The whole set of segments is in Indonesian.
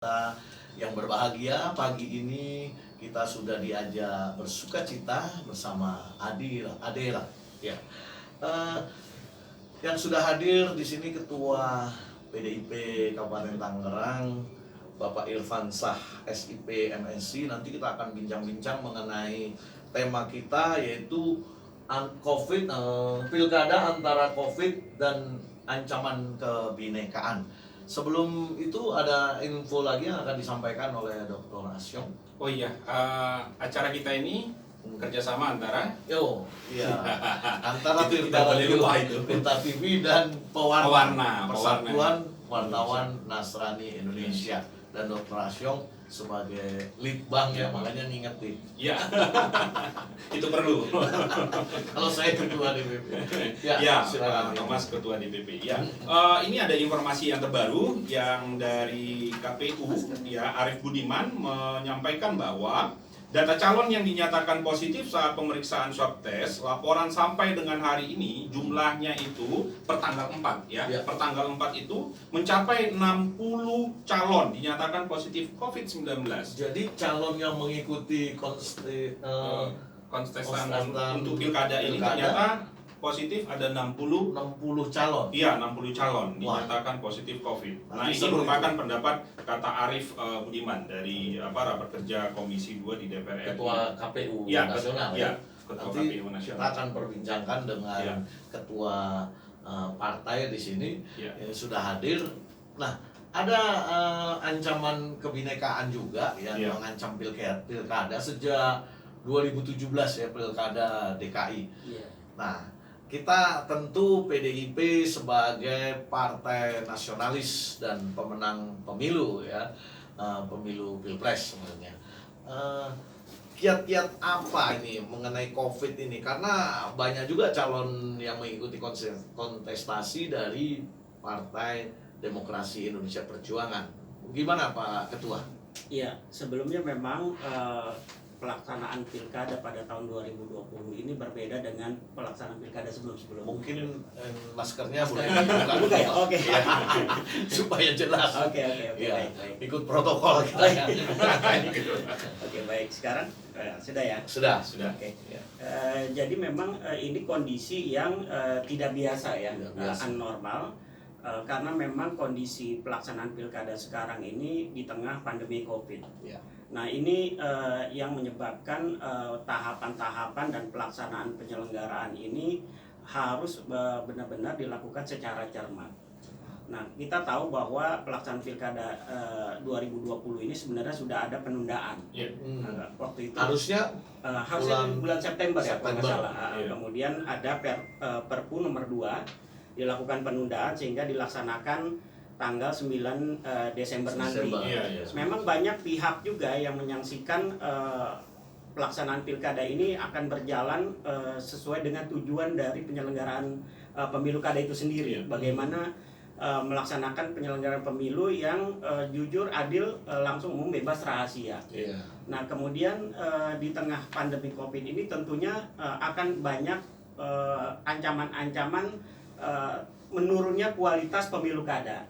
Kita yang berbahagia pagi ini kita sudah diajak bersuka cita bersama Adera. Ya, Eh, yang sudah hadir di sini Ketua PDIP Kabupaten Tangerang, Bapak Irfan Shah, SIP MSc. Nanti kita akan bincang-bincang mengenai tema kita yaitu COVID, pilkada antara COVID dan ancaman kebinekaan. Sebelum itu ada info lagi yang akan disampaikan oleh Dr. Asyong. Oh iya, acara kita ini kerjasama antara antara Tirta TV dan Pewarna Persatuan Wartawan Nasrani Indonesia, dan Dr. Asyong sebagai litbang ya, makanya ngingetin. Ya, itu perlu. Kalau saya ketua DPP. Ya, silakan. Thomas ketua DPP. Ya, ini ada informasi yang terbaru yang dari KPU. Ya, Arief Budiman menyampaikan bahwa data calon yang dinyatakan positif saat pemeriksaan swab test, laporan sampai dengan hari ini jumlahnya itu per tanggal 4 ya. Per tanggal 4 itu mencapai 60 calon dinyatakan positif COVID-19. Jadi calon yang mengikuti kontestan untuk pilkada ini ternyata positif ada 60 calon. Iya, 60 calon dinyatakan positif COVID. Nah, ini merupakan pendapat kata Arief Budiman dari rapat kerja Komisi 2 di DPR RI. Ketua KPU Nasional. Ya, Ketua Nanti KPU Nasional. kita akan perbincangkan dengan ketua partai di sini yang sudah hadir. Nah, ada ancaman kebinekaan juga yang mengancam pilkada sejak 2017 ya, pilkada DKI. Nah, kita tentu PDIP sebagai partai nasionalis dan pemenang pemilu ya, pemilu pilpres sebenarnya. Kiat-kiat apa ini mengenai COVID ini? Karena banyak juga calon yang mengikuti kontestasi dari Partai Demokrasi Indonesia Perjuangan. Gimana Pak Ketua? Iya, sebelumnya memang pelaksanaan pilkada pada tahun 2020 ini berbeda dengan pelaksanaan pilkada sebelum-sebelumnya. Mungkin maskernya boleh dibuka ya? Oke. Supaya jelas. Oke, ya, baik. Ikut protokol kita ya. Oke, baik. Sekarang sudah ya? Sudah. Oke. Jadi memang ini kondisi yang tidak biasa ya, abnormal. Karena memang kondisi pelaksanaan pilkada sekarang ini di tengah pandemi COVID. Nah, ini yang menyebabkan tahapan-tahapan dan pelaksanaan penyelenggaraan ini harus benar-benar dilakukan secara cermat. Nah, kita tahu bahwa pelaksanaan pilkada 2020 ini sebenarnya sudah ada penundaan. Waktu itu harusnya bulan September ya, kalau nggak salah. Kemudian ada Perpu nomor 2 dilakukan penundaan sehingga dilaksanakan tanggal 9 Desember nanti. Memang banyak pihak juga yang menyaksikan pelaksanaan pilkada ini akan berjalan sesuai dengan tujuan dari penyelenggaraan pemilu kada itu sendiri. Bagaimana melaksanakan penyelenggaraan pemilu yang jujur, adil, langsung, umum, bebas, rahasia. Nah, kemudian di tengah pandemi COVID ini tentunya akan banyak ancaman-ancaman menurunnya kualitas pemilu kada.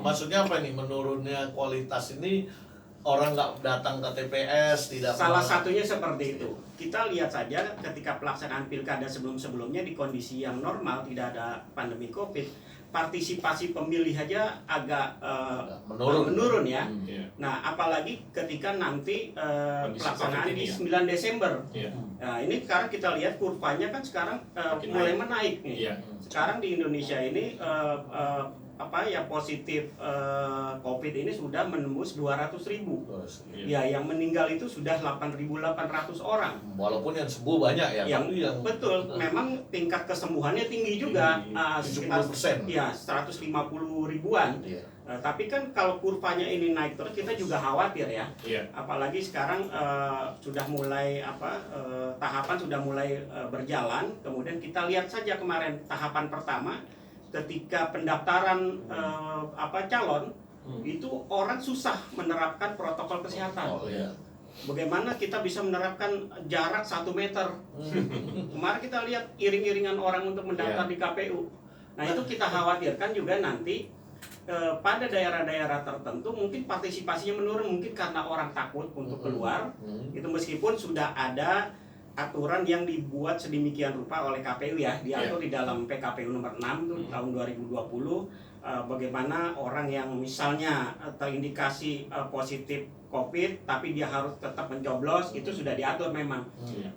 Maksudnya apa nih menurunnya kualitas ini? Orang nggak datang ke TPS, tidak. Salah satunya seperti itu. Kita lihat saja ketika pelaksanaan pilkada sebelum-sebelumnya di kondisi yang normal, tidak ada pandemi COVID, partisipasi pemilih aja agak menurun ya. Nah, apalagi ketika nanti pelaksanaan di 9 Desember. Nah, ini sekarang kita lihat kurvanya kan sekarang mulai menaik nih. Sekarang di Indonesia ini positif COVID ini sudah menembus 200.000. Ya, yang meninggal itu sudah 8.800 orang. Walaupun yang sembuh banyak ya. Yang betul, memang tingkat kesembuhannya tinggi juga, 70%. Ya, 150 ribuan. Tapi kan kalau kurvanya ini naik terus, kita juga khawatir ya. Apalagi sekarang sudah mulai tahapan sudah mulai berjalan. Kemudian kita lihat saja kemarin tahapan pertama ketika pendaftaran calon itu orang susah menerapkan protokol kesehatan. Bagaimana kita bisa menerapkan jarak 1 meter? Kemarin kita lihat iring-iringan orang untuk mendaftar di KPU. Nah, itu kita khawatirkan juga nanti pada daerah-daerah tertentu mungkin partisipasinya menurun, mungkin karena orang takut untuk keluar. Itu meskipun sudah ada aturan yang dibuat sedemikian rupa oleh KPU ya, diatur di dalam PKPU nomor 6 tuh, tahun 2020, bagaimana orang yang misalnya terindikasi positif COVID tapi dia harus tetap mencoblos, itu sudah diatur memang.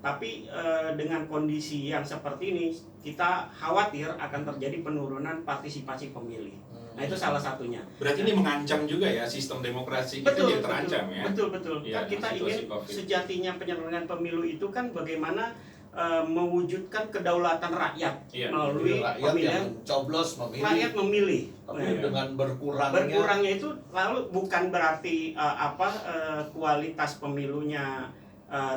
Tapi dengan kondisi yang seperti ini kita khawatir akan terjadi penurunan partisipasi pemilih. Nah, itu salah satunya. Berarti ini mengancam juga ya sistem demokrasi kita jadi terancam ya. Betul. Ya, Kan kita ingin sejatinya penyelenggaraan pemilu itu kan bagaimana mewujudkan kedaulatan rakyat melalui pemilihan, coblos memilih. Rakyat memilih. Tapi dengan berkurangnya itu lalu bukan berarti kualitas pemilunya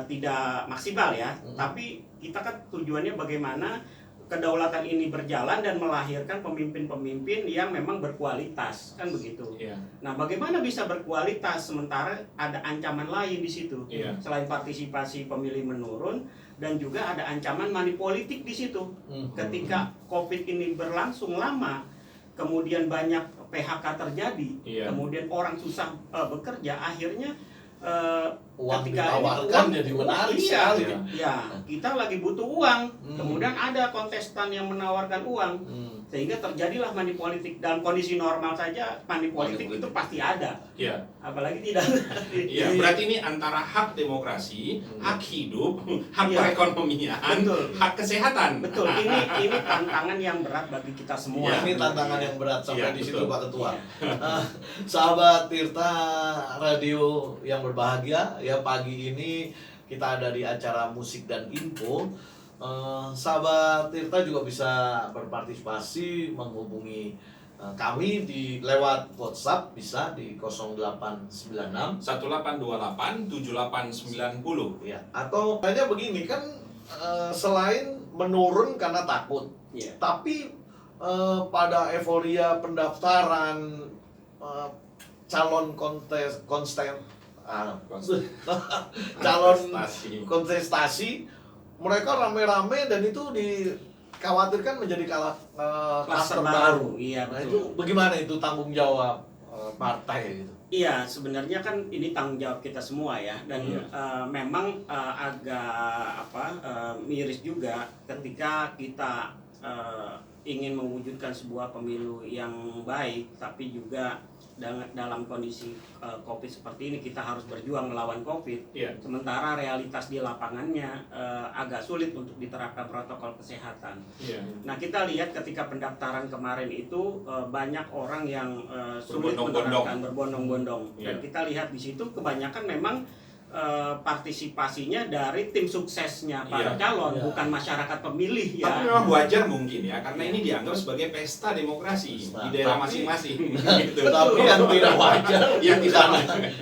tidak maksimal ya, tapi kita kan tujuannya bagaimana kedaulatan ini berjalan dan melahirkan pemimpin-pemimpin yang memang berkualitas, kan begitu. Nah, bagaimana bisa berkualitas sementara ada ancaman lain di situ, selain partisipasi pemilih menurun, dan juga ada ancaman money politik di situ. Ketika COVID ini berlangsung lama, kemudian banyak PHK terjadi, kemudian orang susah bekerja, akhirnya uang ditawarkan jadi menarik sekali. Ya, kita lagi butuh uang. Kemudian ada kontestan yang menawarkan uang. Sehingga terjadilah money politik. Dalam kondisi normal saja money politik itu pasti ada. Apalagi tidak. Berarti ini antara hak demokrasi, hak hidup, hak perekonomian, hak kesehatan. Betul. Ini tantangan yang berat bagi kita semua. Ini tantangan yang berat sampai di situ Pak Ketua. Sahabat Tirta Radio yang berbahagia, ya pagi ini kita ada di acara musik dan info. Sahabat Tirta juga bisa berpartisipasi menghubungi kami di lewat WhatsApp, bisa di 0896 1828 7890 ya. Atau hanya begini kan, selain menurun karena takut, tapi pada euforia pendaftaran calon calon kontestasi, mereka rame-rame dan itu dikhawatirkan menjadi kluster baru. Nah, itu bagaimana itu tanggung jawab partai gitu? Iya, sebenarnya kan ini tanggung jawab kita semua ya, dan memang agak miris juga ketika kita ingin mewujudkan sebuah pemilu yang baik, tapi juga dalam kondisi COVID seperti ini kita harus berjuang melawan COVID. Sementara realitas di lapangannya agak sulit untuk diterapkan protokol kesehatan. Nah, kita lihat ketika pendaftaran kemarin itu banyak orang yang sulit menerapkan, berbondong-bondong. Dan kita lihat di situ kebanyakan memang partisipasinya dari tim suksesnya para calon, bukan masyarakat pemilih ya. Tapi memang wajar mungkin ya, karena ini dianggap sebagai pesta demokrasi di daerah masing-masing. Gitu. Tapi yang tidak wajar,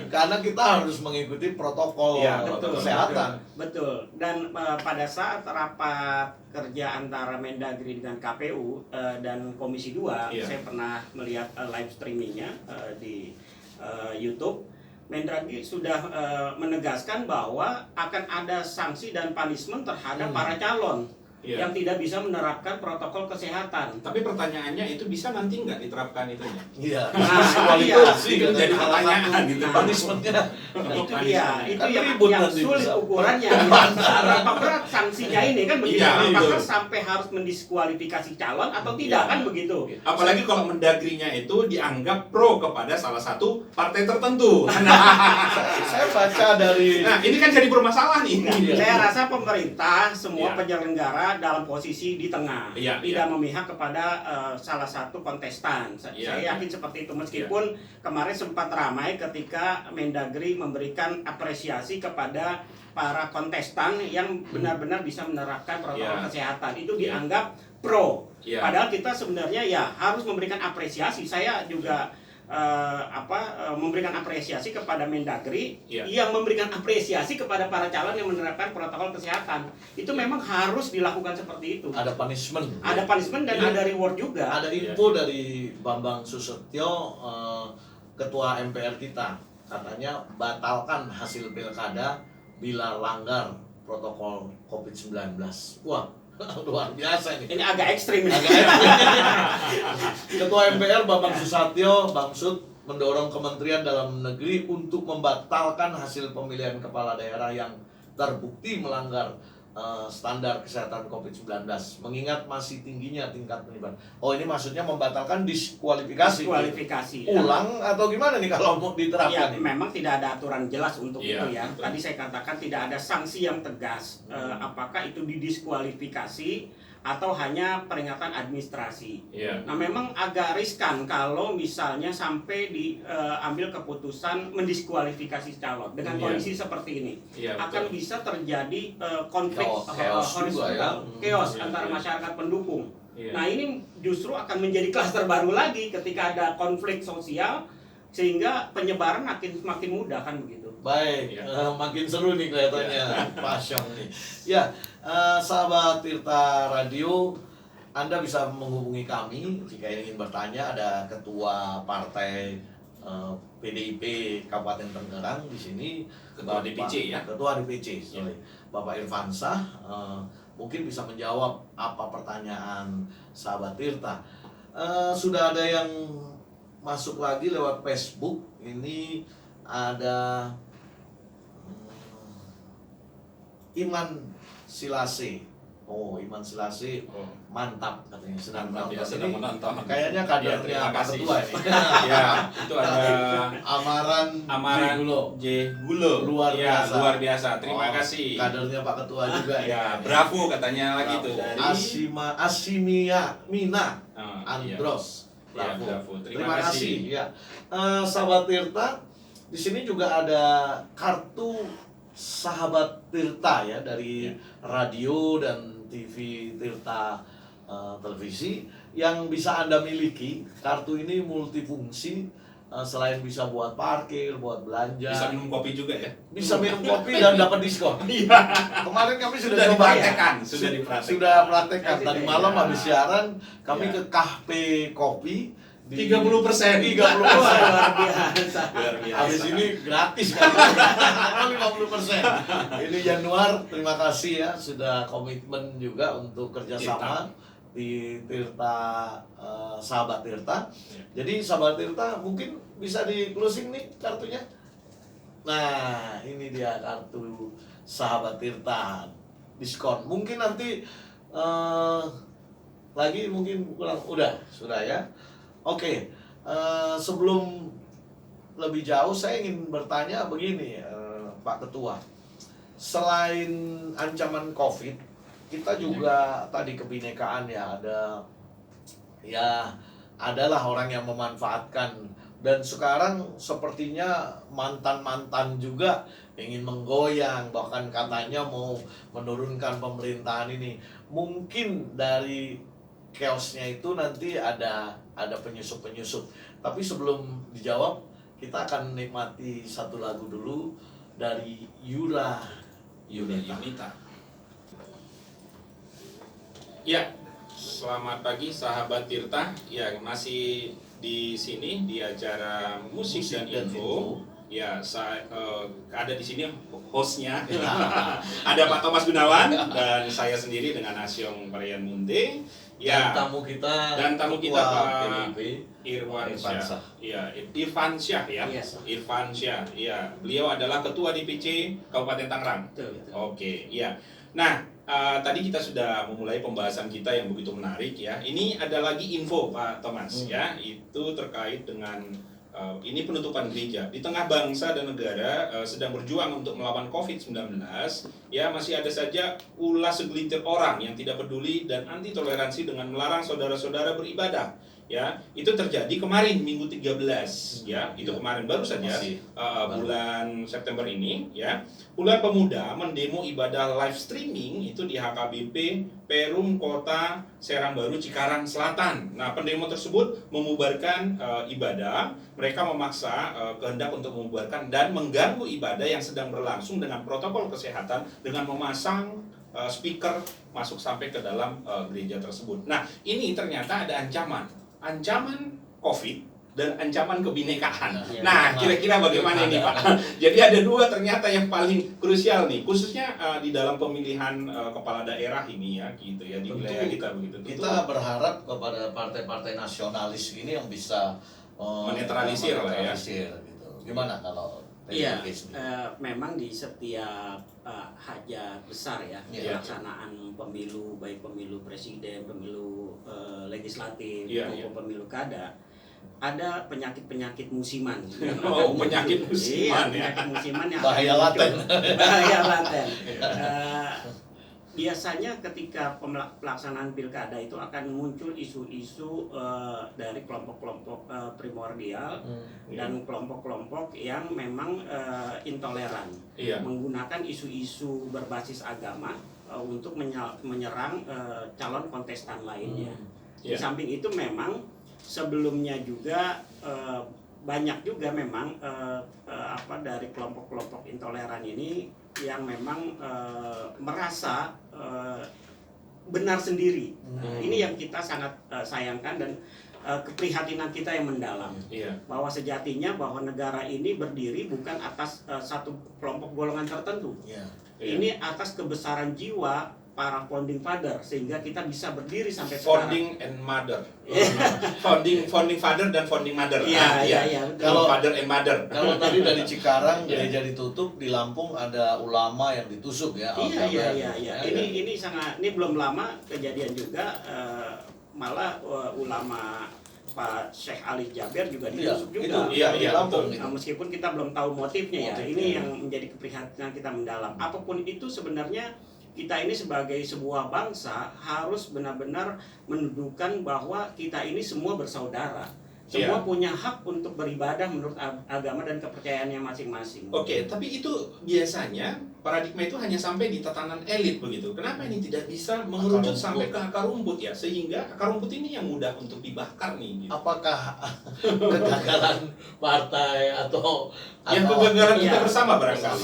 karena kita harus mengikuti protokol kesehatan. Betul. Dan pada saat rapat kerja antara Mendagri dengan KPU dan Komisi 2, saya pernah melihat live streamingnya di YouTube. Mendagri sudah menegaskan bahwa akan ada sanksi dan punishment terhadap para calon yang tidak bisa menerapkan protokol kesehatan. Tapi pertanyaannya itu bisa nanti nggak diterapkan itunya? Itu jadi pertanyaan gitu. Punishmentnya itu dia, itu yang sulit ukurannya. Berapa berat sanksinya ini kan begitu? Apakah sampai harus mendiskualifikasi calon atau tidak kan begitu? Apalagi kalau Mendagrinya itu dianggap pro kepada salah satu partai tertentu. Saya baca dari. Nah, ini kan jadi bermasalah nih. Saya rasa pemerintah semua penyelenggara dalam posisi di tengah, tidak memihak kepada salah satu kontestan. Saya yakin seperti itu, meskipun kemarin sempat ramai ketika Mendagri memberikan apresiasi kepada para kontestan yang benar-benar bisa menerapkan protokol kesehatan. Itu dianggap pro. Padahal kita sebenarnya harus memberikan apresiasi. Saya juga memberikan apresiasi kepada Mendagri yang memberikan apresiasi kepada para calon yang menerapkan protokol kesehatan. Itu memang harus dilakukan seperti itu. Ada punishment. Ada punishment dan ada reward juga. Ada info dari Bambang Susetyo, Ketua MPR kita, katanya batalkan hasil pilkada bila langgar protokol COVID-19. Wah, Luar biasa ini. Ini agak ekstrim. Ketua MPR Bambang Susatyo, Bamsud, mendorong Kementerian Dalam Negeri untuk membatalkan hasil pemilihan kepala daerah yang terbukti melanggar standar kesehatan COVID-19, mengingat masih tingginya tingkat penyebaran. Oh, ini maksudnya membatalkan diskualifikasi. Diskualifikasi. Ulang atau gimana nih kalau mau diterapkan? Ya, memang tidak ada aturan jelas untuk Iya, itu ya. betul. Tadi saya katakan tidak ada sanksi yang tegas. Apakah itu didiskualifikasi atau hanya peringatan administrasi. Iya. Nah, memang agak riskan kalau misalnya sampai diambil keputusan mendiskualifikasi calon dengan Iya. kondisi seperti ini. Iya, Akan betul. bisa terjadi konflik Chaos juga ya. chaos Iya, antara iya. masyarakat pendukung. Iya. Nah, ini justru akan menjadi klaster baru lagi ketika ada konflik sosial sehingga penyebaran makin mudah kan begitu. Baik, Ya. makin seru nih kelihatannya, pasang nih. Ya, sahabat Tirta Radio, Anda bisa menghubungi kami jika ingin bertanya. Ada Ketua Partai PDIP Kabupaten Tangerang di sini, Ketua DPC ya? Ketua DPC, sorry. Bapak Irfansah, mungkin bisa menjawab apa pertanyaan sahabat Tirta. Sudah ada yang masuk lagi lewat Facebook. Ini ada Iman Silase. Oh, Iman Silase Oh. mantap katanya, sedang Mantap ya, menonton. sedang Ini menonton. Kayaknya Ya, kadernya terima Pak kasih. Ketua ini. Ya, itu ada Amaran Amaran Gulo. J. Gulo. Luar Ya, biasa. luar biasa. Terima Oh, kasih. Kadernya Pak Ketua juga Ya, bravo katanya lagi tuh dari Asimia Mina iya. Andros. Ya, Bravo. bravo. Terima kasih. Ya, sahabat Tirta, di sini juga ada kartu sahabat Tirta ya dari radio dan TV Tirta televisi yang bisa Anda miliki. Kartu ini multifungsi, selain bisa buat parkir, buat belanja, Bisa minum kopi juga ya. bisa minum kopi dan dapat diskon. Iya. Kemarin kami sudah Sudah coba ya. dipraktekkan, sudah dipraktekkan. Sudah praktekkan. Tadi malam Ya. habis siaran kami Ya. ke Kahpe Kopi di 30%. 30%. Luar biasa. Luar biasa. Habis ini gratis kan. 50%. Ini Januar, terima kasih ya sudah komitmen juga untuk kerjasama di Tirta, sahabat Tirta. Ya. Jadi sahabat Tirta mungkin bisa di closing nih kartunya. Nah, ini dia kartu sahabat Tirta diskon. Mungkin nanti lagi mungkin kurang sudah ya. Oke, sebelum lebih jauh saya ingin bertanya begini, Pak Ketua. Selain ancaman COVID, kita juga tadi kebinekaan ya, adalah orang yang memanfaatkan, dan sekarang sepertinya mantan-mantan juga ingin menggoyang, bahkan katanya mau menurunkan pemerintahan ini. Mungkin dari chaosnya itu nanti ada penyusup-penyusup. Tapi sebelum dijawab, kita akan menikmati satu lagu dulu dari Yura Yunita. Ya, selamat pagi sahabat Tirta. Ya, masih di sini di acara musik, dan info. Ya, saya ada di sini hostnya. Ada Pak Thomas Gunawan dan saya sendiri dengan Asyong Parayan Munte. Ya, dan tamu kita Ketua Pak PDIP, Irfansah. Iya, Irfansyah ya. Iya. Irfansyah. Iya, beliau adalah Ketua DPC Kabupaten Tangerang. Betul. Oke, iya. Nah, tadi kita sudah memulai pembahasan kita yang begitu menarik ya. Ini ada lagi info Pak Thomas ya, itu terkait dengan ini penutupan gereja di tengah bangsa dan negara sedang berjuang untuk melawan COVID-19. Ya, masih ada saja ulah segelintir orang yang tidak peduli dan anti toleransi dengan melarang saudara-saudara beribadah. Ya, itu terjadi kemarin Minggu 13 ya, itu kemarin baru saja bulan September ini ya. Ular Pemuda mendemo ibadah live streaming itu di HKBP Perum Kota Serang-Baru Cikarang Selatan. Nah, pendemo tersebut membubarkan ibadah. Mereka memaksa kehendak untuk membubarkan dan mengganggu ibadah yang sedang berlangsung dengan protokol kesehatan dengan memasang speaker masuk sampai ke dalam gereja tersebut. Nah, ini ternyata ada ancaman COVID dan ancaman kebinekaan. Iya. Nah, kira-kira bagaimana ini Pak? Jadi ada dua ternyata yang paling krusial nih, khususnya di dalam pemilihan kepala daerah ini ya, gitu ya di Tentu wilayah kita begitu. kita berharap kepada partai-partai nasionalis ini yang bisa Menetralisir lah ya. gitu. Gimana kalau Iya, PDIP sendiri? memang di setiap hajat besar ya, Iya. pelaksanaan pemilu, baik pemilu presiden, pemilu legislatif, Iya, maupun pemilu kada, ada penyakit-penyakit musiman. Oh, penyakit musiman Iya, ya. penyakit musiman yang Bahaya akan laten. muncul. Bahaya laten. Biasanya ketika pelaksanaan pilkada itu akan muncul isu-isu dari kelompok-kelompok primordial dan kelompok-kelompok yang memang intoleran, Iya. menggunakan isu-isu berbasis agama untuk menyerang calon kontestan lainnya. Di Iya. samping itu memang sebelumnya juga banyak juga memang dari kelompok-kelompok intoleran ini yang memang merasa benar sendiri. Ini yang kita sangat sayangkan dan keprihatinan kita yang mendalam. Iya. Bahwa sejatinya bahwa negara ini berdiri bukan atas satu kelompok golongan tertentu. Iya. Iya. Ini atas kebesaran jiwa para founding father sehingga kita bisa berdiri sampai sekarang. Founding and mother. Founding father dan founding mother. Iya, betul. Kalau- Father and mother. Kalau tadi dari Cikarang Iya. gereja ditutup, di Lampung ada ulama yang ditusuk ya. Iya. Ini sangat, ini belum lama kejadian juga, malah ulama Pak Syekh Ali Jaber juga ditusuk juga. Iya, di Lampung. Nah, meskipun kita belum tahu motifnya ya, Motifnya. ini yang menjadi keprihatinan kita mendalam. Apapun itu sebenarnya kita ini sebagai sebuah bangsa harus benar-benar mendudukan bahwa kita ini semua bersaudara. Semua Iya. punya hak untuk beribadah menurut agama dan kepercayaannya masing-masing. Oke, tapi itu biasanya paradigma itu hanya sampai di tatanan elit begitu. Kenapa ini tidak bisa mengerucut Akar rumput. sampai ke akar rumput ya? Sehingga akar rumput ini yang mudah untuk dibakar nih. Gitu. Apakah kegagalan partai atau Yang kegagalan kita Iya. bersama barangkali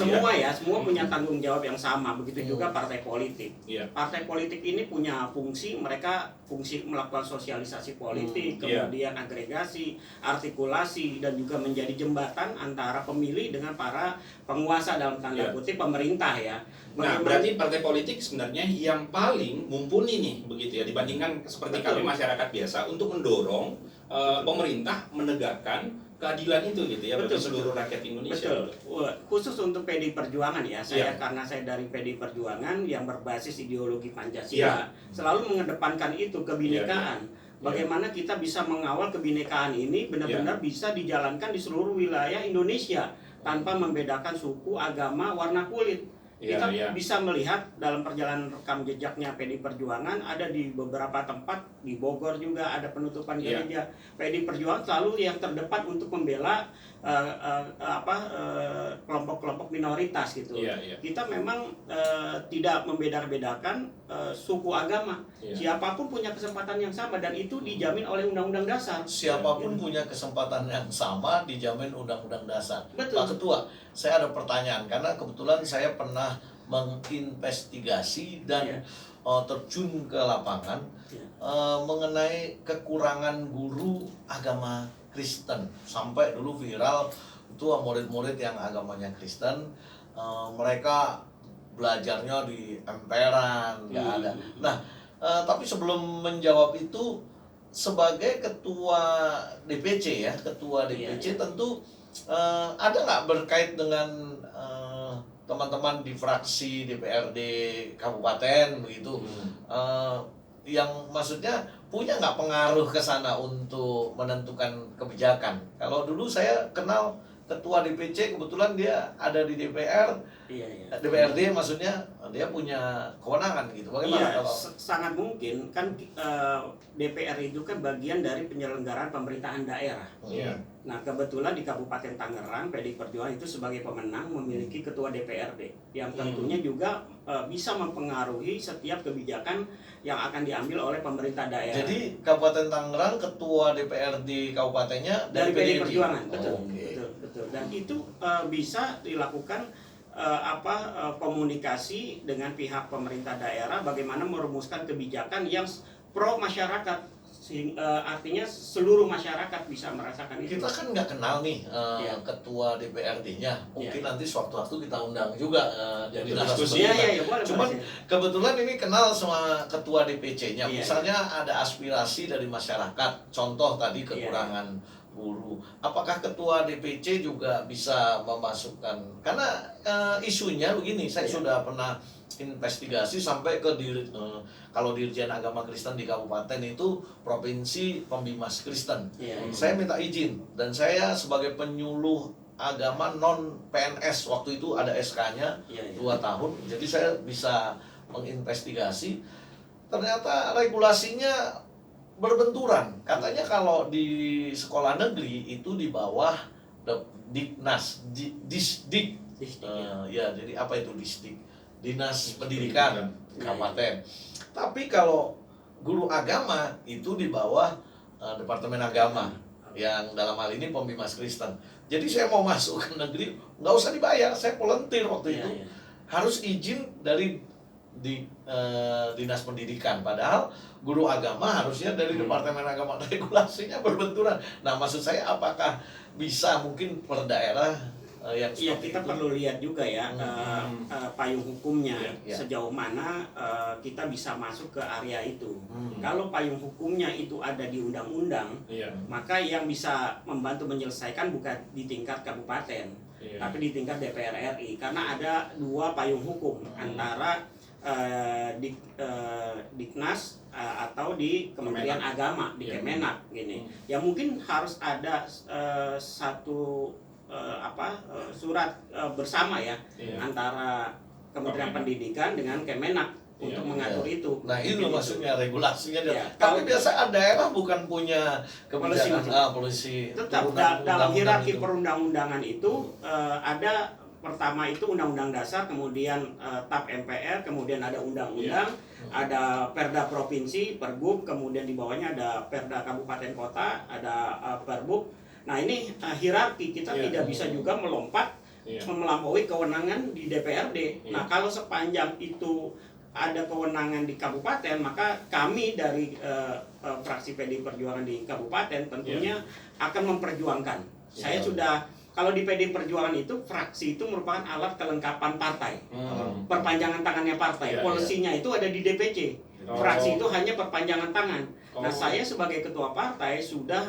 Semua punya tanggung jawab yang sama. Begitu juga partai politik. Iya. Partai politik ini punya fungsi, mereka fungsi melakukan sosialisasi politik, Iya. kemudian agregasi, artikulasi, dan juga menjadi jembatan antara pemilih dengan para penguasa dalam tanda Iya. kutip pemerintah ya. Nah, Bagaimana- berarti partai politik sebenarnya yang paling mumpuni nih begitu ya dibandingkan seperti Betul. kami masyarakat biasa untuk mendorong pemerintah menegakkan keadilan itu gitu ya bagi Betul, seluruh rakyat Indonesia. Betul. Wah, khusus untuk PDI Perjuangan ya, saya Iya. karena saya dari PDI Perjuangan yang berbasis ideologi Iya. Pancasila, selalu mengedepankan itu kebinekaan. Iya. Bagaimana kita bisa mengawal kebinekaan ini benar-benar bisa dijalankan di seluruh wilayah Indonesia tanpa membedakan suku, agama, warna kulit. Iya, Kita iya. bisa melihat dalam perjalanan rekam jejaknya PDI Perjuangan ada di beberapa tempat, di Bogor juga ada penutupan Iya. gereja. PDI Perjuangan selalu yang terdepan untuk membela kelompok-kelompok minoritas gitu. Iya, iya. Kita memang tidak membeda-bedakan suku agama. Iya. Siapapun punya kesempatan yang sama dan itu dijamin oleh Undang-Undang Dasar. siapapun punya kesempatan yang sama dijamin Undang-Undang Dasar. Betul. Pak Ketua, saya ada pertanyaan karena kebetulan saya pernah menginvestigasi dan Iya. terjun ke lapangan Iya. mengenai kekurangan guru agama Kristen. Sampai dulu viral itu murid-murid yang agamanya Kristen, mereka belajarnya di emperan, nggak ada. Nah, tapi sebelum menjawab itu, sebagai ketua DPC ya, ketua DPC Iya. tentu ada nggak berkait dengan teman-teman di fraksi DPRD kabupaten begitu, yang maksudnya punya nggak pengaruh ke sana untuk menentukan kebijakan? Kalau dulu saya kenal ketua DPC, kebetulan dia ada di DPR, Iya. DPRD maksudnya dia punya kewenangan gitu. Bagaimana Iya, kalau sangat mungkin kan DPR itu kan bagian dari penyelenggaraan pemerintahan daerah. Iya. Nah, kebetulan di Kabupaten Tangerang, PDI Perjuangan itu sebagai pemenang memiliki ketua DPRD yang tentunya juga bisa mempengaruhi setiap kebijakan yang akan diambil oleh pemerintah daerah. Jadi Kabupaten Tangerang ketua DPRD kabupatennya dari PDI Perjuangan, Oh, betul, oke. betul. Dan itu bisa dilakukan komunikasi dengan pihak pemerintah daerah bagaimana merumuskan kebijakan yang pro masyarakat artinya seluruh masyarakat bisa merasakan itu. Kita kan nggak kenal nih Iya. ketua DPRD-nya. Mungkin Iya. nanti suatu-waktu kita undang juga jadi Untuk narasumber diskusi. Iya, kita. iya, boleh. Cuman boleh. kebetulan ini kenal sama ketua DPC-nya. Iya. Misalnya ada aspirasi dari masyarakat. Contoh tadi kekurangan guru. Apakah ketua DPC juga bisa memasukkan? Karena isunya begini, saya Iya. sudah pernah investigasi sampai ke kalau Dirjen Agama Kristen di kabupaten itu provinsi pembimas Kristen. Iya, iya. Saya minta izin dan saya sebagai penyuluh agama non PNS waktu itu ada SK-nya Iya, iya. 2 tahun. Jadi saya bisa menginvestigasi. Ternyata regulasinya berbenturan. Katanya kalau di sekolah negeri itu di bawah Diknas, Disdik. Ya, jadi apa itu Disdik? Dinas Pendidikan Kabupaten. Tapi kalau guru agama itu di bawah Departemen Agama yang dalam hal ini pembimas Kristen. Jadi saya mau masuk ke negeri nggak usah dibayar, saya volunteer waktu Iya, itu. iya. Harus izin dari Dinas Pendidikan, padahal guru agama harusnya dari Departemen Agama. Regulasinya berbenturan. Nah, maksud saya apakah bisa mungkin per daerah yang Iya, seperti kita itu? perlu lihat juga ya payung hukumnya Iya. sejauh mana kita bisa masuk ke area itu. Hmm. Kalau payung hukumnya itu ada di undang-undang, Iya. maka yang bisa membantu menyelesaikan bukan di tingkat kabupaten, Iya. tapi di tingkat DPR RI. Karena ada 2 payung hukum antara Diknas atau di Kementerian Agama, di Iya. Kemenak gini. Ya mungkin harus ada satu surat bersama ya Iya. antara Kementerian Kemenak. Pendidikan dengan Kemenak Iya. untuk mengatur itu. Nah, itu Gitu. maksudnya regulasinya. Ya, Tapi kalau- biasa daerah bukan punya kebijakan Polisi. polisi. Tetap turunan dalam undang-undang hierarki itu. perundang-undangan itu ada pertama itu Undang-Undang Dasar, kemudian TAP MPR, kemudian ada undang-undang, ada Perda provinsi, Pergub, kemudian di bawahnya ada Perda kabupaten kota, ada Perbub. Nah, ini hierarki kita Iya. tidak bisa juga melompat Iya. melampaui kewenangan di DPRD. Iya. Nah, kalau sepanjang itu ada kewenangan di kabupaten, maka kami dari fraksi PD Perjuangan di kabupaten tentunya akan memperjuangkan. Saya Iya. sudah, kalau di PD Perjuangan itu fraksi itu merupakan alat kelengkapan partai, perpanjangan tangannya partai. Iya, Polisinya itu ada di DPC. Oh. Fraksi itu hanya perpanjangan tangan. Nah, Oh. saya sebagai ketua partai sudah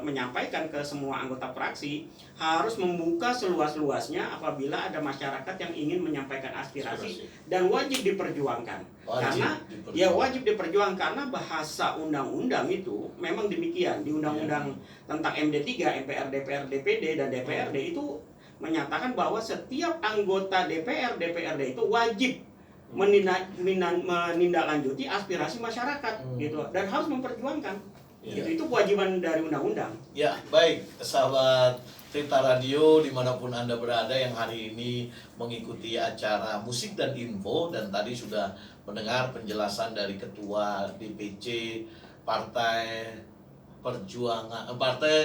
menyampaikan ke semua anggota fraksi harus membuka seluas-luasnya apabila ada masyarakat yang ingin menyampaikan aspirasi dan wajib diperjuangkan. Karena ya wajib diperjuangkan karena bahasa undang-undang itu memang demikian. Di undang-undang tentang MD3, MPR, DPR, DPD dan DPRD itu menyatakan bahwa setiap anggota DPR, DPRD itu wajib menindaklanjuti aspirasi masyarakat gitu dan harus memperjuangkan. Iya. Itu kewajiban dari undang-undang. Ya, baik, sahabat Tirta Radio dimanapun Anda berada yang hari ini mengikuti acara musik dan info, dan tadi sudah mendengar penjelasan dari Ketua DPC Partai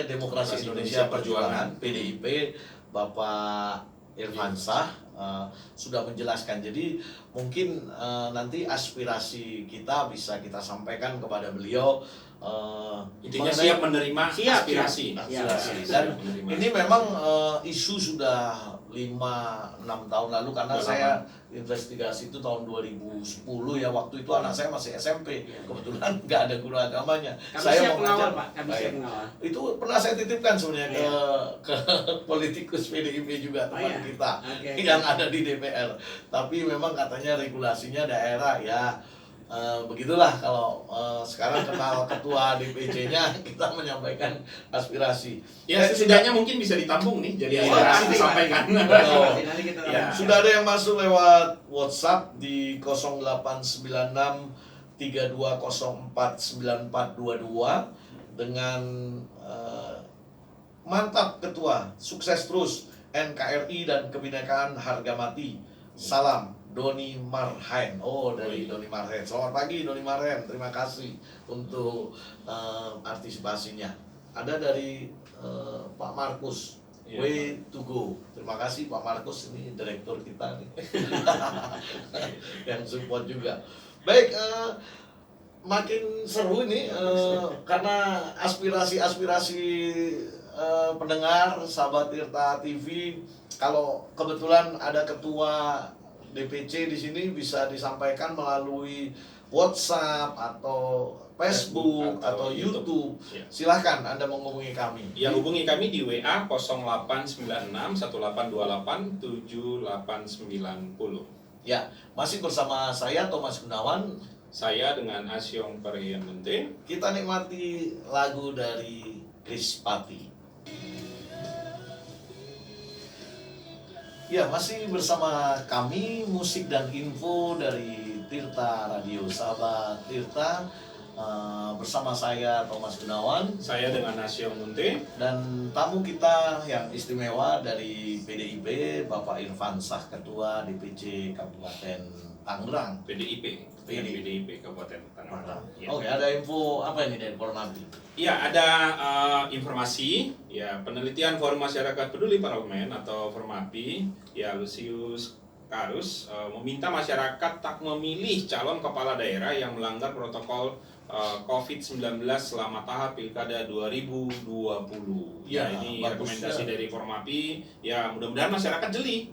Demokrasi Indonesia Perjuangan PDIP, Bapak Irfansah sudah menjelaskan. Jadi mungkin nanti aspirasi kita bisa kita sampaikan kepada beliau. Intinya mengenai- siap menerima Siap, aspirasi. aspirasi. Siap. Dan Menerima. ini memang isu sudah 5-6 tahun lalu, karena Sudah saya investigasi itu tahun 2010 ya, waktu itu anak saya masih SMP, kebetulan nggak ada guru agamanya. Kami Saya siap mau mengawal, ngajar. Pak. Kami Baik. siap mengawal. Itu pernah saya titipkan sebenarnya Iya. ke politikus PDIP juga, Oh, teman iya. kita Oke. yang ada di DPR. Tapi memang katanya regulasinya daerah ya. Begitulah kalau sekarang kenal ketua DPC-nya kita menyampaikan aspirasi. Ya, setidaknya mungkin bisa ditampung nih, jadi Iya, aspirasi pasti, disampaikan. Betul. Nanti kita Ya. Sudah ada yang masuk lewat WhatsApp di 0896 32049422 dengan mantap ketua, sukses terus NKRI dan kebinekaan harga mati. Salam Doni Marhain. Oh, dari Doni Marhain. Selamat pagi Doni Marhain. Terima kasih untuk partisipasinya. Ada dari Pak Markus. Iya, Way to go. Terima kasih Pak Markus, ini direktur kita nih. Yang support juga. Baik, makin seru ini karena aspirasi-aspirasi pendengar sahabat Tirta TV. Kalau kebetulan ada ketua DPC di sini bisa disampaikan melalui WhatsApp atau Facebook atau YouTube. Ya. Silahkan Anda menghubungi kami. Ya, hubungi kami di WA 0896 1828 7890. Ya, masih bersama saya Thomas Gunawan. Saya dengan Asyong Perianente. Kita nikmati lagu dari Chris Patti. Ya, masih bersama kami musik dan info dari Tirta Radio. Sahabat Tirta, bersama saya Thomas Gunawan Saya dengan Asyong Munte. dan tamu kita yang istimewa dari PDIP, Bapak Irfan Shah, Ketua DPC Kabupaten Tangerang. PDIP. PDIP Kabupaten Tangerang. Ya. Oke, ada info apa ini dari Formapi? Ya, ada informasi ya penelitian Forum Masyarakat Peduli Parlemen atau Formapi ya Lucius Karus meminta masyarakat tak memilih calon kepala daerah yang melanggar protokol COVID-19 selama tahap Pilkada 2020. Ya, ini bagus rekomendasi ya. dari Formapi. Ya, mudah-mudahan masyarakat jeli.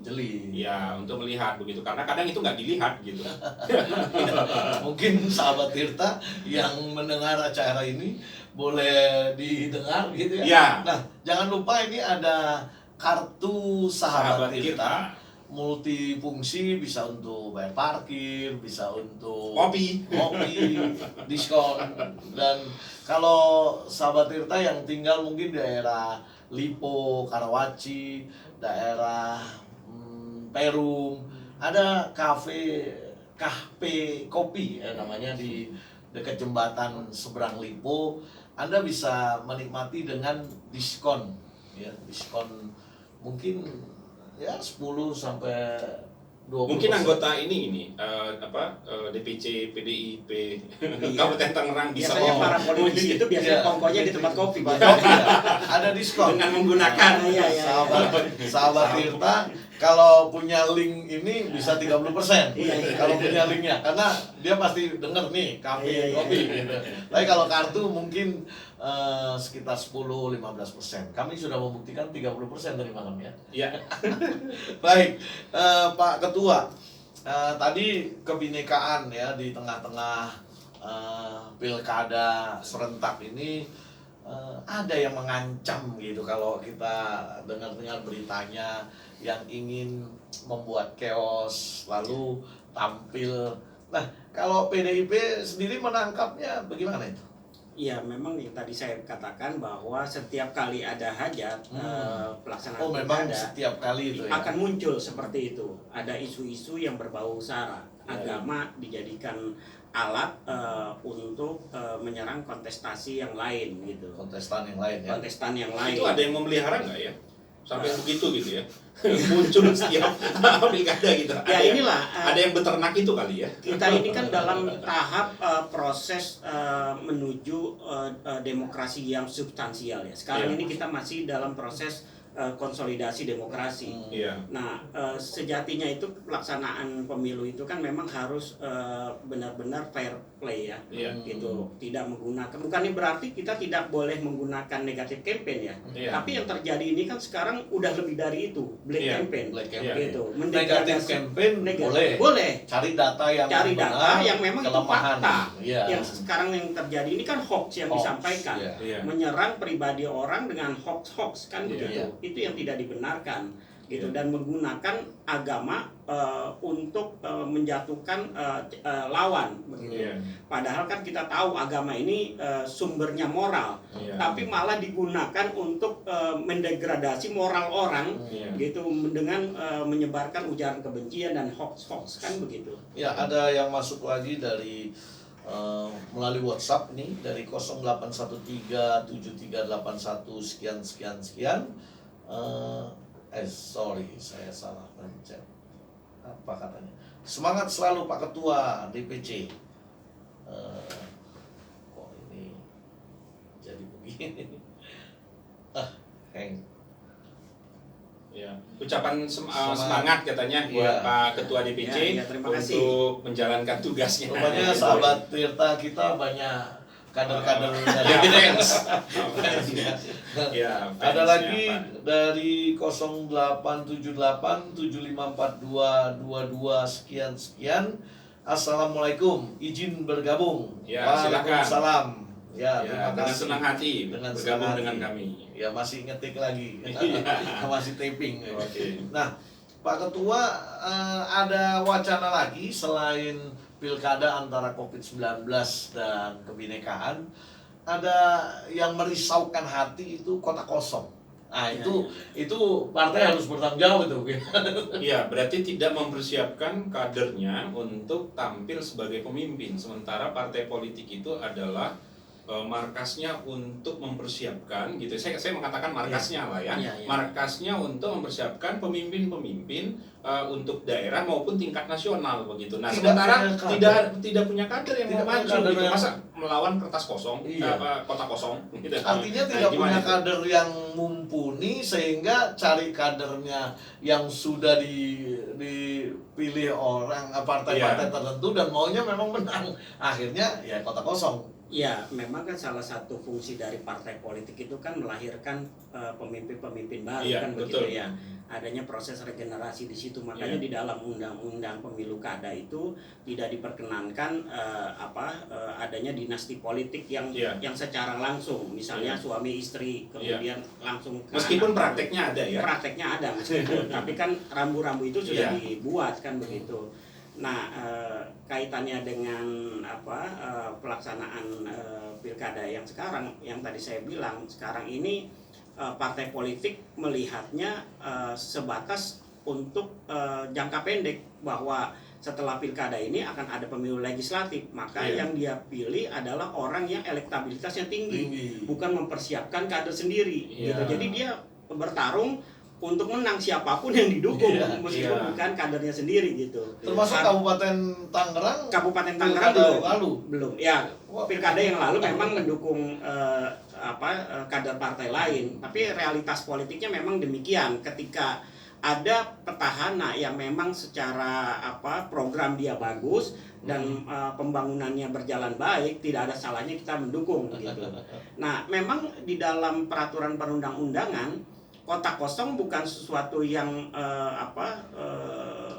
Ya, untuk melihat begitu. Karena kadang itu nggak dilihat gitu. Mungkin sahabat Tirta yang mendengar acara ini boleh didengar gitu ya. Ya. Nah, jangan lupa ini ada kartu sahabat Tirta. Multifungsi, bisa untuk bayar parkir, bisa untuk Kopi, diskon. Dan kalau sahabat Tirta yang tinggal mungkin daerah Lipo, Karawaci, daerah Perum, ada kafe kopi ya, namanya di dekat jembatan seberang Lipo. Anda bisa menikmati dengan diskon ya, diskon mungkin ya 10 sampai 20%. mungkin anggota ini DPC PDIP Kabupaten Tangerang bisa Biasanya para politisi itu biasanya Iya. kongkonya di tempat kopi. Ada diskon dengan menggunakan Iya. sahabat Tirta. Kalau punya link ini bisa 30%. Iya. Kalau punya linknya, karena dia pasti denger nih kafe Iya. kopi gitu. Tapi kalau kartu mungkin sekitar 10-15%. Kami sudah membuktikan 30% tadi malam ya. ya. Baik, Pak Ketua, tadi kebinekaan ya di tengah-tengah pilkada serentak ini ada yang mengancam gitu kalau kita dengar-dengar beritanya yang ingin membuat chaos lalu tampil. Nah, kalau PDIP sendiri menangkapnya bagaimana itu? Iya, memang yang tadi saya katakan bahwa setiap kali ada hajat pelaksanaan memang pilkada setiap kali itu ya. akan muncul seperti itu. Ada isu-isu yang berbau sara. Agama dijadikan alat untuk menyerang kontestasi yang lain gitu. Kontestan yang lain ya. Kontestan yang lain. Itu ada yang memelihara nggak ya? Sampai begitu gitu ya. Muncul setiap pilkada gitu. Ya inilah Ada yang beternak itu kali ya. kita ini kan dalam tahap proses menuju demokrasi yang substansial ya. Sekarang Iya. ini kita masih dalam proses konsolidasi demokrasi. Iya. Nah, sejatinya itu pelaksanaan pemilu itu kan memang harus benar-benar fair play ya. Iya. Gitu. Tidak menggunakan, bukannya berarti kita tidak boleh menggunakan negatif campaign ya. Iya. Tapi yang terjadi ini kan sekarang udah lebih dari itu, black Iya. campaign. Black Iya. campaign. Gitu. Negatif campaign boleh. Cari Data yang data benar, yang memang itu kelemahan. fakta. Iya. Yang sekarang yang terjadi ini kan hoax yang Hoax, disampaikan. iya. Iya. Menyerang pribadi orang dengan hoax kan Iya. begitu. Itu yang tidak dibenarkan gitu, Iya. dan menggunakan agama untuk menjatuhkan lawan begitu. Iya. Padahal kan kita tahu agama ini sumbernya moral, Iya. tapi malah digunakan untuk mendegradasi moral orang Iya. gitu, dengan menyebarkan ujaran kebencian dan hoax kan begitu. Ya, ada yang masuk lagi dari melalui WhatsApp nih dari 08137381 sekian. Sorry, saya salah pencet. Apa katanya? Semangat selalu Pak Ketua DPC. Kok ini jadi begini? Hang. Ya. Ucapan semangat katanya buat Pak Ketua DPC terima kasih. untuk menjalankan tugasnya. Rupanya sahabat Tirta kita banyak kader-kader dari fans. Ada lagi dari 0878754222 sekian. Assalamualaikum, izin bergabung. Ya, silakan. Waalaikumsalam. Ya, terima dengan kasih. senang hati bergabung dengan kami. Ya, masih ngetik lagi. Masih taping. Oke. Nah, Pak Ketua, ada wacana lagi selain pilkada antara COVID-19 dan kebinekaan, ada yang merisaukan hati itu kota kosong. Nah, itu partai harus bertanggung jawab itu. Iya, berarti tidak mempersiapkan kadernya untuk tampil sebagai pemimpin. Sementara partai politik itu adalah markasnya untuk mempersiapkan gitu. Saya mengatakan markasnya lah ya. Markasnya untuk mempersiapkan pemimpin-pemimpin untuk daerah maupun tingkat nasional begitu. Nah, sementara tidak punya kader yang mau maju gitu. Masa melawan kertas kosong, kota kosong gitu. Artinya tidak punya kader yang mumpuni sehingga cari kadernya yang sudah dipilih orang partai-partai tertentu dan maunya memang menang. Akhirnya ya kota kosong. Ya, memang kan salah satu fungsi dari partai politik itu kan melahirkan pemimpin-pemimpin baru, kan betul. Begitu ya. Adanya proses regenerasi di situ, makanya di dalam undang-undang pemilu kada itu tidak diperkenankan adanya dinasti politik yang secara langsung, misalnya suami istri kemudian langsung ke meskipun prakteknya ada ya. Prakteknya ada meskipun, tapi kan rambu-rambu itu sudah dibuat kan begitu. Nah, kaitannya dengan pelaksanaan pilkada yang sekarang, yang tadi saya bilang, sekarang ini partai politik melihatnya sebatas untuk jangka pendek, bahwa setelah pilkada ini akan ada pemilu legislatif, maka yang dia pilih adalah orang yang elektabilitasnya tinggi. Bukan mempersiapkan kader sendiri gitu. Jadi dia bertarung untuk menang siapapun yang didukung, meskipun bukan kadernya sendiri gitu. Termasuk Kabupaten Tangerang. Kabupaten Tangerang belum. Ya, pilkada yang lalu memang mendukung kader partai lain, tapi realitas politiknya memang demikian. Ketika ada petahana yang memang secara program dia bagus dan pembangunannya berjalan baik, tidak ada salahnya kita mendukung gitu. Nah, memang di dalam peraturan perundang-undangan, kota kosong bukan sesuatu yang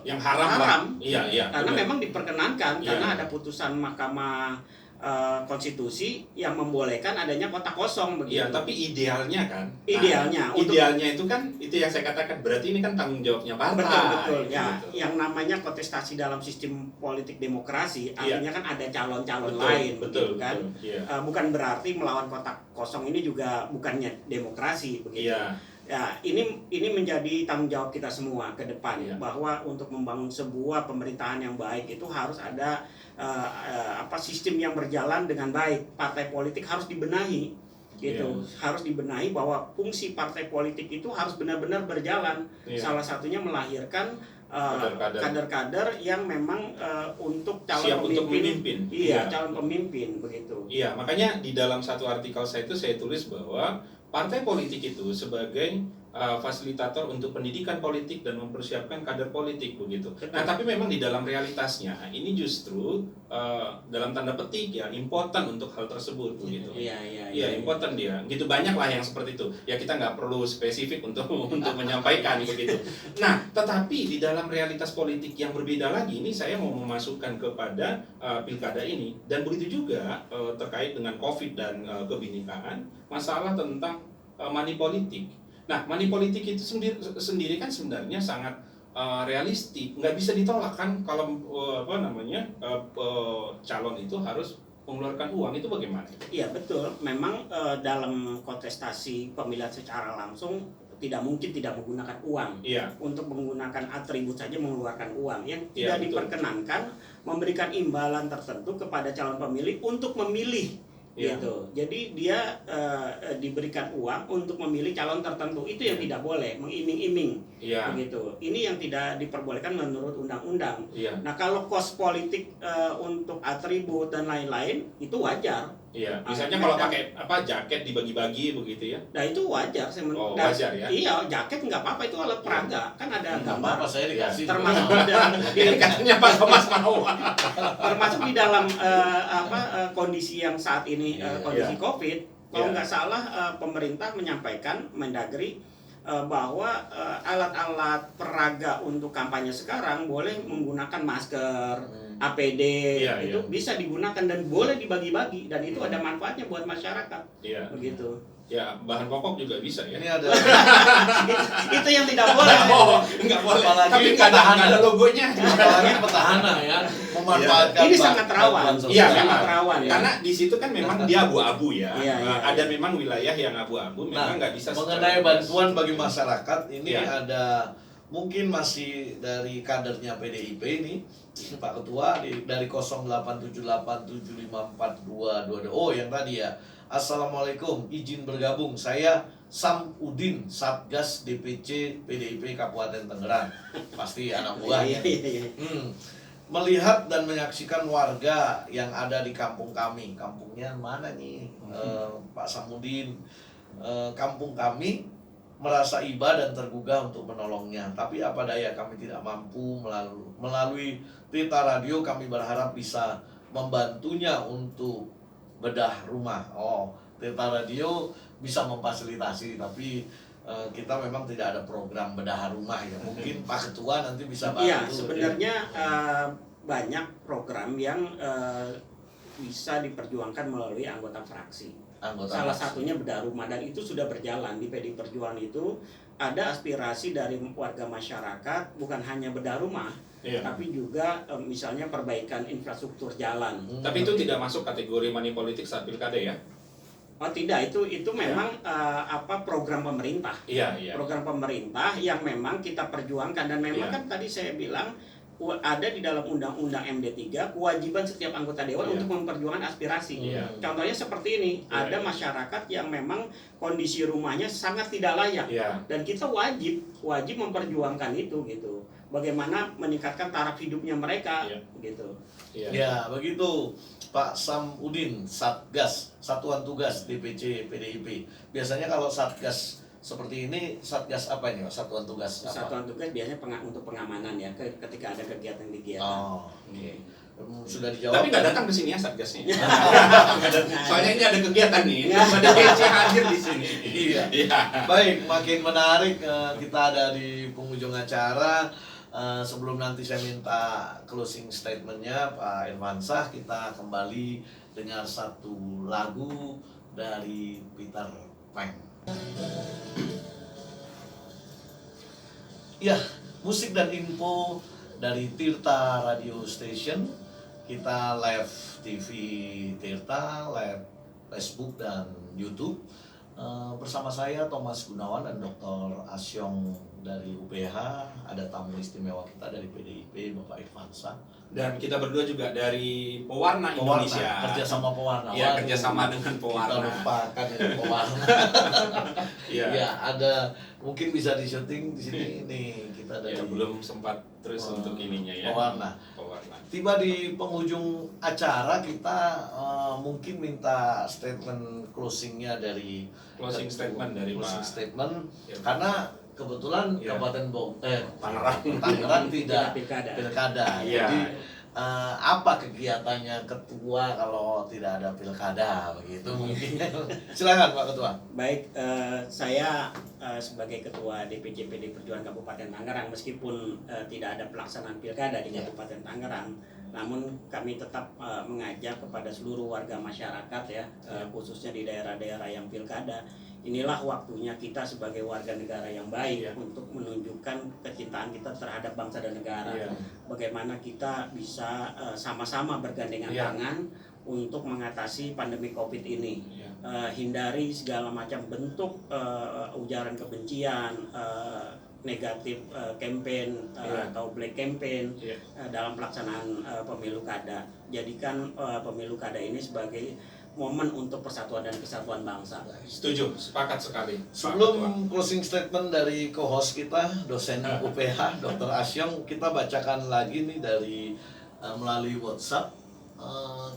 yang haram. Iya. Karena memang diperkenankan karena ada putusan Mahkamah Konstitusi yang membolehkan adanya kota kosong begitu. Iya, tapi idealnya kan. Idealnya itu kan itu yang saya katakan, berarti ini kan tanggung jawabnya partai. Betul. Ya, gitu. yang namanya kontestasi dalam sistem politik demokrasi, artinya kan ada calon-calon lain, begitu kan. Bukan berarti melawan kota kosong ini juga bukannya demokrasi begitu. Ya, ini menjadi tanggung jawab kita semua ke depan, bahwa untuk membangun sebuah pemerintahan yang baik itu harus ada sistem yang berjalan dengan baik. Partai politik harus dibenahi gitu. Harus dibenahi bahwa fungsi partai politik itu harus benar-benar berjalan. Salah satunya melahirkan kader-kader yang memang untuk calon pemimpin. Calon pemimpin begitu. Iya, makanya di dalam satu artikel saya tulis bahwa partai politik itu sebagai fasilitator untuk pendidikan politik dan mempersiapkan kader politik begitu. Nah, tapi memang di dalam realitasnya ini justru dalam tanda petik impoten untuk hal tersebut begitu. Iya, impoten dia. Gitu banyak lah yang seperti itu. Ya kita nggak perlu spesifik untuk menyampaikan begitu. Nah, tetapi di dalam realitas politik yang berbeda lagi, ini saya mau memasukkan kepada pilkada ini, dan begitu juga terkait dengan COVID dan kebinekaan, masalah tentang money politik. Nah, money politik itu sendiri kan sebenarnya sangat realistik, nggak bisa ditolak kan kalau calon itu harus mengeluarkan uang, itu bagaimana? Iya betul, memang dalam kontestasi pemilihan secara langsung tidak mungkin tidak menggunakan uang. Untuk menggunakan atribut saja mengeluarkan uang, yang tidak diperkenankan memberikan imbalan tertentu kepada calon pemilih untuk memilih. Gitu. Jadi dia diberikan uang untuk memilih calon tertentu, itu yang tidak boleh, mengiming-iming begitu. Ini yang tidak diperbolehkan menurut undang-undang. Nah, kalau kos politik untuk atribut dan lain-lain itu wajar Iya, misalnya kalau pakai jaket dibagi-bagi begitu ya. Nah itu wajar sih Oh, wajar ya. Iya, jaket nggak apa-apa, itu alat peraga. Kan ada gambar. Apa saya dikasih. Termasuk di dalam Katanya Pak Thomas mau. termasuk di dalam kondisi yang saat ini kondisi Covid. Kalau nggak salah pemerintah menyampaikan Mendagri bahwa alat-alat peraga untuk kampanye sekarang boleh menggunakan masker, APD, itu bisa digunakan dan boleh dibagi-bagi, dan itu ada manfaatnya buat masyarakat. Iya. Begitu. Ya, bahan pokok juga bisa ya. Ini ada Itu yang tidak boleh. Oh, enggak boleh. Apalagi Tapi nggak ada logonya. apalagi petahana ya memanfaatkan Ini sangat rawan. bantuan sosial. Iya, sangat memang. rawan ya. Karena di situ kan memang dia abu-abu ya. Iya, iya, Ada memang wilayah yang abu-abu, memang nggak bisa. Mengenai secara bantuan bagi masyarakat ini Iya. ada mungkin masih dari kadernya PDIP ini Pak Ketua dari 0878754222. Oh yang tadi ya. Assalamualaikum, izin bergabung. Saya Sam Udin, Satgas DPC PDIP Kabupaten Tangerang. Pasti anak buahnya. Melihat dan menyaksikan warga yang ada di kampung kami. Kampungnya mana nih, Pak Samudin? Kampung kami merasa iba dan tergugah untuk menolongnya. Tapi apa daya, kami tidak mampu. Melalui Tirta Radio kami berharap bisa membantunya untuk bedah rumah. Oh, Tirta Radio bisa memfasilitasi, tapi kita memang tidak ada program bedah rumah ya. Mungkin Pak Ketua nanti bisa bantu. Iya, sebenarnya banyak program yang bisa diperjuangkan melalui anggota fraksi. Salah satunya bedah rumah, dan itu sudah berjalan di PD Perjuangan. Itu ada aspirasi dari warga masyarakat, bukan hanya bedah rumah, tapi juga misalnya perbaikan infrastruktur jalan. Tapi itu tidak masuk kategori money politik saat pilkada ya? Oh tidak, itu memang program pemerintah. Iya. Program pemerintah yang memang kita perjuangkan, dan memang kan tadi saya bilang ada di dalam Undang-Undang MD3 kewajiban setiap anggota dewan untuk memperjuangkan aspirasi. Contohnya seperti ini, ada masyarakat yang memang kondisi rumahnya sangat tidak layak, dan kita wajib memperjuangkan itu gitu. Bagaimana meningkatkan taraf hidupnya mereka gitu. Ya, begitu Pak Sam Udin, Satgas, Satuan Tugas DPC PDIP. Biasanya kalau Satgas seperti ini, Satgas apa ini, Satuan Tugas apa? Satuan Tugas biasanya untuk pengamanan ya, ketika ada kegiatan-kegiatan. Oh, oke. Sudah dijawab. Tapi nggak datang ke sini ya Satgasnya. Soalnya ini ada kegiatan nih, ada DC hadir di sini. Iya. Baik, makin menarik, kita ada di penghujung acara. Sebelum nanti saya minta closing statementnya Pak Irfansah, kita kembali dengar satu lagu dari Peter Pan. Ya, musik dan info dari Tirta Radio Station. Kita live TV Tirta, live Facebook dan YouTube. Bersama saya Thomas Gunawan dan Dr. Asyong dari UPH, ada tamu istimewa kita dari PDIP Bapak Irfansah, dan kita berdua juga dari Pewarna Indonesia. Kerjasama Pewarna. Iya, kerjasama dengan Pewarna. Kita lupakan ya Pewarna. Ya, ada mungkin bisa di syuting di sini nih kita dari. Ya, belum sempat terus untuk ininya ya. Pewarna. Tiba di penghujung acara, kita mungkin minta statement closingnya dari statement dari closing Pak. Statement Ya. Karena kebetulan Kabupaten Tangerang tidak pilkada. Ya. Jadi apa kegiatannya ketua kalau tidak ada pilkada begitu mungkin. Silakan Pak Ketua. Baik, saya sebagai ketua DPC PD Perjuangan Kabupaten Tangerang, meskipun tidak ada pelaksanaan pilkada di Kabupaten Tangerang, namun kami tetap mengajak kepada seluruh warga masyarakat ya, khususnya di daerah-daerah yang pilkada. Inilah waktunya kita sebagai warga negara yang baik untuk menunjukkan kecintaan kita terhadap bangsa dan negara. Bagaimana kita bisa sama-sama bergandengan tangan untuk mengatasi pandemi Covid ini. Hindari segala macam bentuk ujaran kebencian, negatif campaign atau black campaign dalam pelaksanaan pemilu kada. Jadikan pemilu kada ini sebagai momen untuk persatuan dan kesatuan bangsa. Setuju, sepakat sekali. Sebelum closing statement dari co-host kita, dosen UPH, Dr. Asyong, kita bacakan lagi nih dari melalui WhatsApp.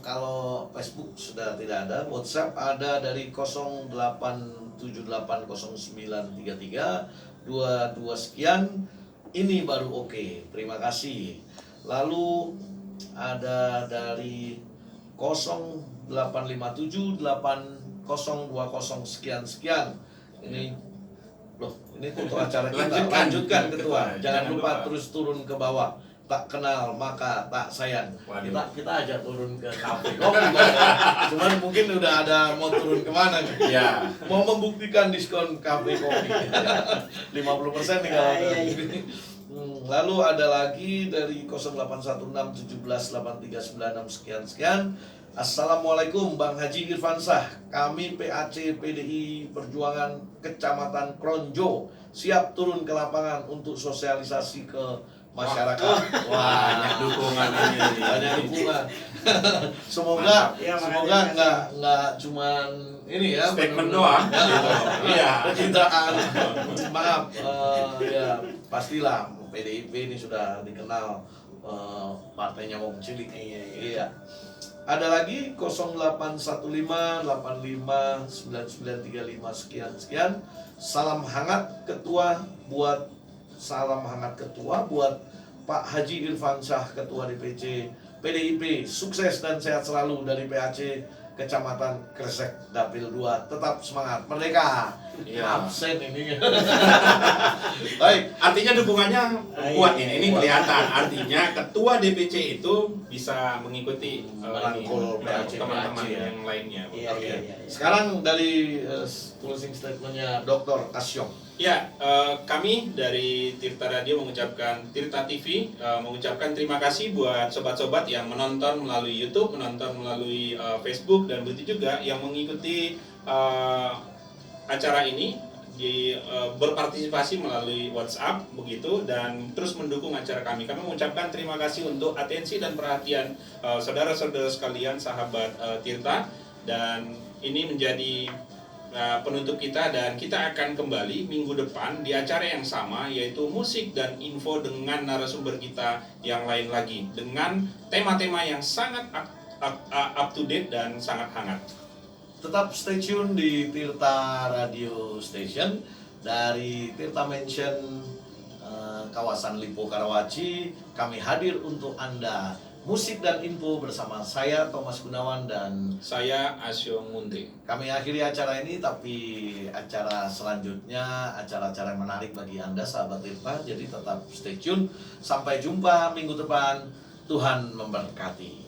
Kalau Facebook sudah tidak ada, WhatsApp ada dari 0878093322 sekian. Ini baru oke. Terima kasih. Lalu ada dari 08578020 sekian. Ini loh, ini foto acara kita. Lanjutkan ketua. Jangan lupa terus turun ke bawah. Tak kenal maka tak sayang. Kita aja turun ke kafe kopi. Cuman mungkin udah ada mau turun kemana nih? Ya. Mau membuktikan diskon kafe kopi 50% nih kalau ini. Lalu ada lagi dari 0816178396 sekian. Assalamualaikum Bang Haji Irfansah. Kami PAC PDI Perjuangan Kecamatan Kronjo siap turun ke lapangan untuk sosialisasi ke masyarakat. Wah, Banyak dukungan ini. banyak dukungan. Semoga Ya, semoga makanya nggak cuman ini ya Statement benar-benar. doang. Iya. Pencitraan. Maaf, ya pastilah PDIP ini sudah dikenal partainya wong cilik. Iya. Ada lagi 0815859935 sekian. Salam hangat ketua buat Pak Haji Irfansah, Ketua DPC PDIP. Sukses dan sehat selalu dari PAC Kecamatan Kresek Dapil 2. Tetap semangat, merdeka. Iya. Absen ini. Baik. Artinya dukungannya kuat ini Kuat. kelihatan. Artinya ketua DPC itu bisa mengikuti Merangkul PAC, teman-teman ya. yang lainnya. Iya, Oke. iya, iya. Sekarang dari closing statementnya Dr. Asyong. Ya, kami dari Tirta Radio mengucapkan, Tirta TV mengucapkan terima kasih buat sobat-sobat yang menonton melalui YouTube, menonton melalui Facebook, dan begitu juga yang mengikuti acara ini berpartisipasi melalui WhatsApp begitu, dan terus mendukung acara kami. Kami mengucapkan terima kasih untuk atensi dan perhatian saudara-saudara sekalian, sahabat Tirta, dan ini menjadi penutup kita, dan kita akan kembali minggu depan di acara yang sama, yaitu musik dan info dengan narasumber kita yang lain lagi dengan tema-tema yang sangat up to date dan sangat hangat. Tetap stay tune di Tirta Radio Station dari Tirta Mansion kawasan Lipo Karawaci. Kami hadir untuk Anda. Musik dan info bersama saya Thomas Gunawan dan Saya Asyong Munte. kami akhiri acara ini, tapi acara selanjutnya acara-acara yang menarik bagi Anda sahabat Tirta. Jadi tetap stay tune. Sampai jumpa minggu depan. Tuhan memberkati.